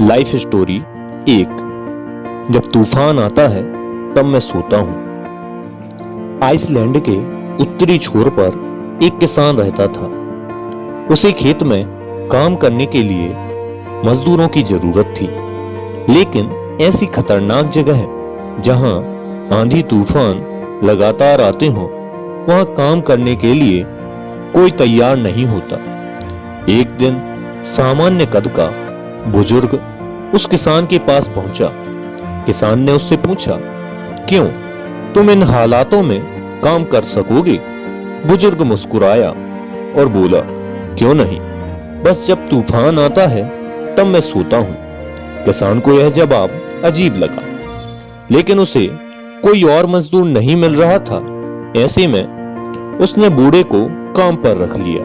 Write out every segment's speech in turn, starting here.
Life story 1। जब तूफान आता है तब मैं सोता हूं। आइसलैंड के उत्तरी छोर पर एक किसान रहता था। उसे खेत में काम करने के लिए मजदूरों की जरूरत थी, लेकिन ऐसी खतरनाक जगह है जहां आंधी तूफान लगातार आते हों, वहां काम करने के लिए कोई तैयार नहीं होता। एक दिन सामान्य कद का बुजुर्ग उस किसान के पास पहुंचा। किसान ने उससे पूछा, क्यों, तुम इन हालातों में काम कर सकोगे? बुजुर्ग मुस्कुराया और बोला, क्यों नहीं, बस जब तूफान आता है तब मैं सोता हूं। किसान को यह जवाब अजीब लगा, लेकिन उसे कोई और मजदूर नहीं मिल रहा था। ऐसे में उसने बूढ़े को काम पर रख लिया।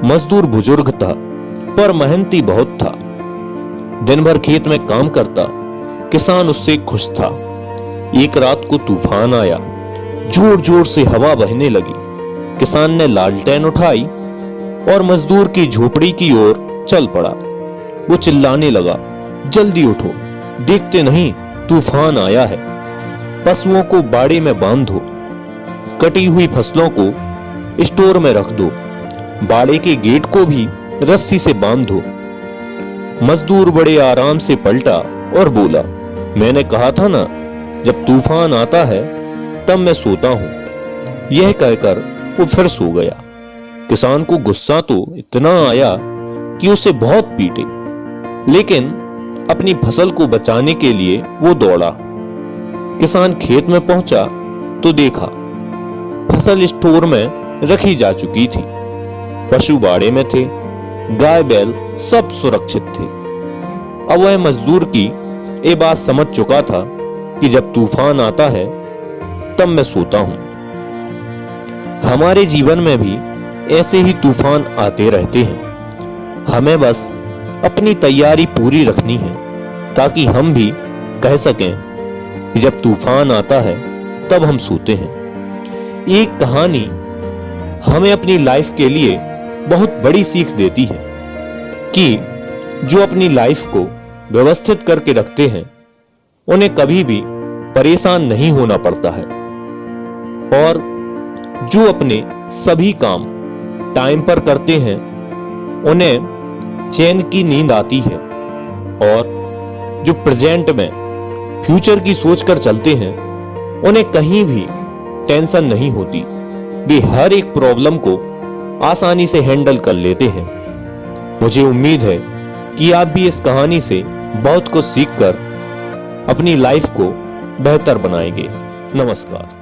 मजदूर बुजुर्ग था, पर मेहनती बहुत था। दिन भर खेत में काम करता। किसान उससे खुश था। एक रात को तूफान आया, जोर जोर से हवा बहने लगी। किसान ने लालटेन उठाई और मजदूर की झोपड़ी की ओर चल पड़ा। वो चिल्लाने लगा, जल्दी उठो, देखते नहीं तूफान आया है। पशुओं को बाड़े में बांध दो, कटी हुई फसलों को स्टोर में रख दो, बाड़े के गेट को भी रस्सी से बांध दो। मजदूर बड़े आराम से पलटा और बोला, मैंने कहा था ना, जब तूफान आता है तब मैं सोता हूं। यह कहकर वो फिर सो गया। किसान को गुस्सा तो इतना आया कि उसे बहुत पीटे, लेकिन अपनी फसल को बचाने के लिए वो दौड़ा। किसान खेत में पहुंचा तो देखा फसल स्टोर में रखी जा चुकी थी। पशु बाड़े में थे, गाय बैल सब सुरक्षित थे। अब वह मजदूर की ये बात समझ चुका था कि जब तूफान आता है तब मैं सोता हूं। हमारे जीवन में भी ऐसे ही तूफान आते रहते हैं। हमें बस अपनी तैयारी पूरी रखनी है, ताकि हम भी कह सकें कि जब तूफान आता है तब हम सोते हैं। एक कहानी हमें अपनी लाइफ के लिए बहुत बड़ी सीख देती है कि जो अपनी लाइफ को व्यवस्थित करके रखते हैं उन्हें कभी भी परेशान नहीं होना पड़ता है, और जो अपने सभी काम टाइम पर करते हैं उन्हें चैन की नींद आती है, और जो प्रेजेंट में फ्यूचर की सोच कर चलते हैं उन्हें कहीं भी टेंशन नहीं होती। वे हर एक प्रॉब्लम को आसानी से हैंडल कर लेते हैं। मुझे उम्मीद है कि आप भी इस कहानी से बहुत कुछ सीखकर अपनी लाइफ को बेहतर बनाएंगे। नमस्कार।